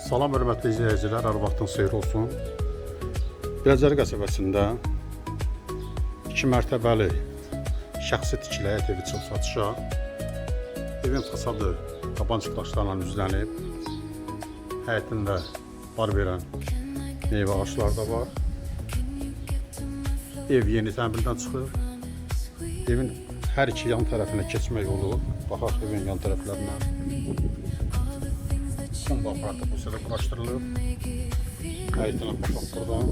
Salam hörmətli izləyicilər, hər vaxtın xeyir olsun. Biləcəri qəsəbəsində 2 mərtəbəli şəxsi tikili həyət evi çıxıb satışa. Evin fasadı tabanca daşlarla üzlənib. Həyətində bar verən meyvə ağaçları da var. Ev yeni təmirdən çıxıb. Evin hər iki yan tərəfinə keçmək yolu. Baxaq evin yan tərəflərinə. Kumba aparatı bu sırada quraşdırılıb. Həyətinə baxaq buradan.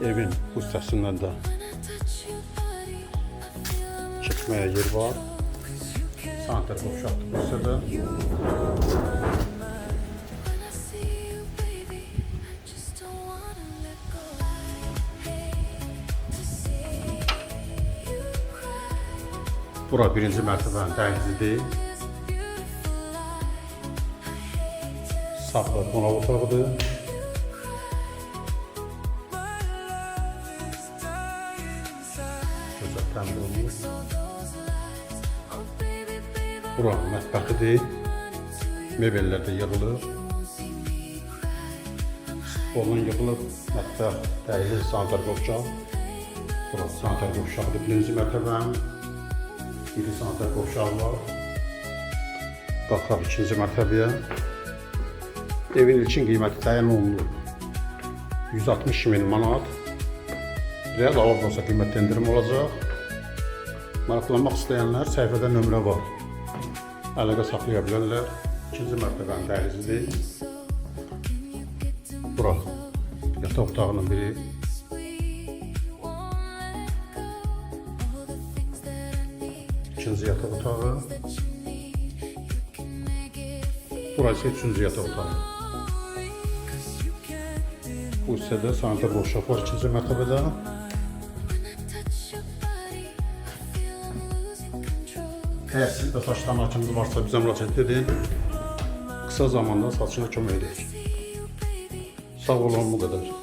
Evin bu hissəsindən də çəkməyə yer var. Sanitar qovşaqdır bu sırada. Bura birinci mərtəbənin dəhlizidir. Sağda qonaq otağıdır. Gözəl təmir olunmuş. Bura mətbəxidir. Mebellər də yığılır. Stolun yığılıb. Mətbəx, dəhliz, sanitar qovşaq. Bura sanitar qovşaqdır birinci mərtəbənin. İri sanitar qovşağı var. Qalxaq ikinci mərtəbəyə. Evin ilkin qiyməti təyin olunub 160.000 manat. Real Avropa qiymətdə indirim olacaq. Maraqlanmaq istəyənlər səhifədə nömrə var. Əlaqə saxlaya bilərlər. İkinci mərtəbənin dəhlizidir. Bura yataq otağının biri. İkinci yataq otağı. Burası üçüncü yataq otağı. Bu hissədə sanitar qovşaq var ikinci mərtəbədə. Əgər sizdə saçdan hakiminiz varsa bizə müraciət edin. Qısa zamanda satışına kömək edək. Sağ olun, bu qədər.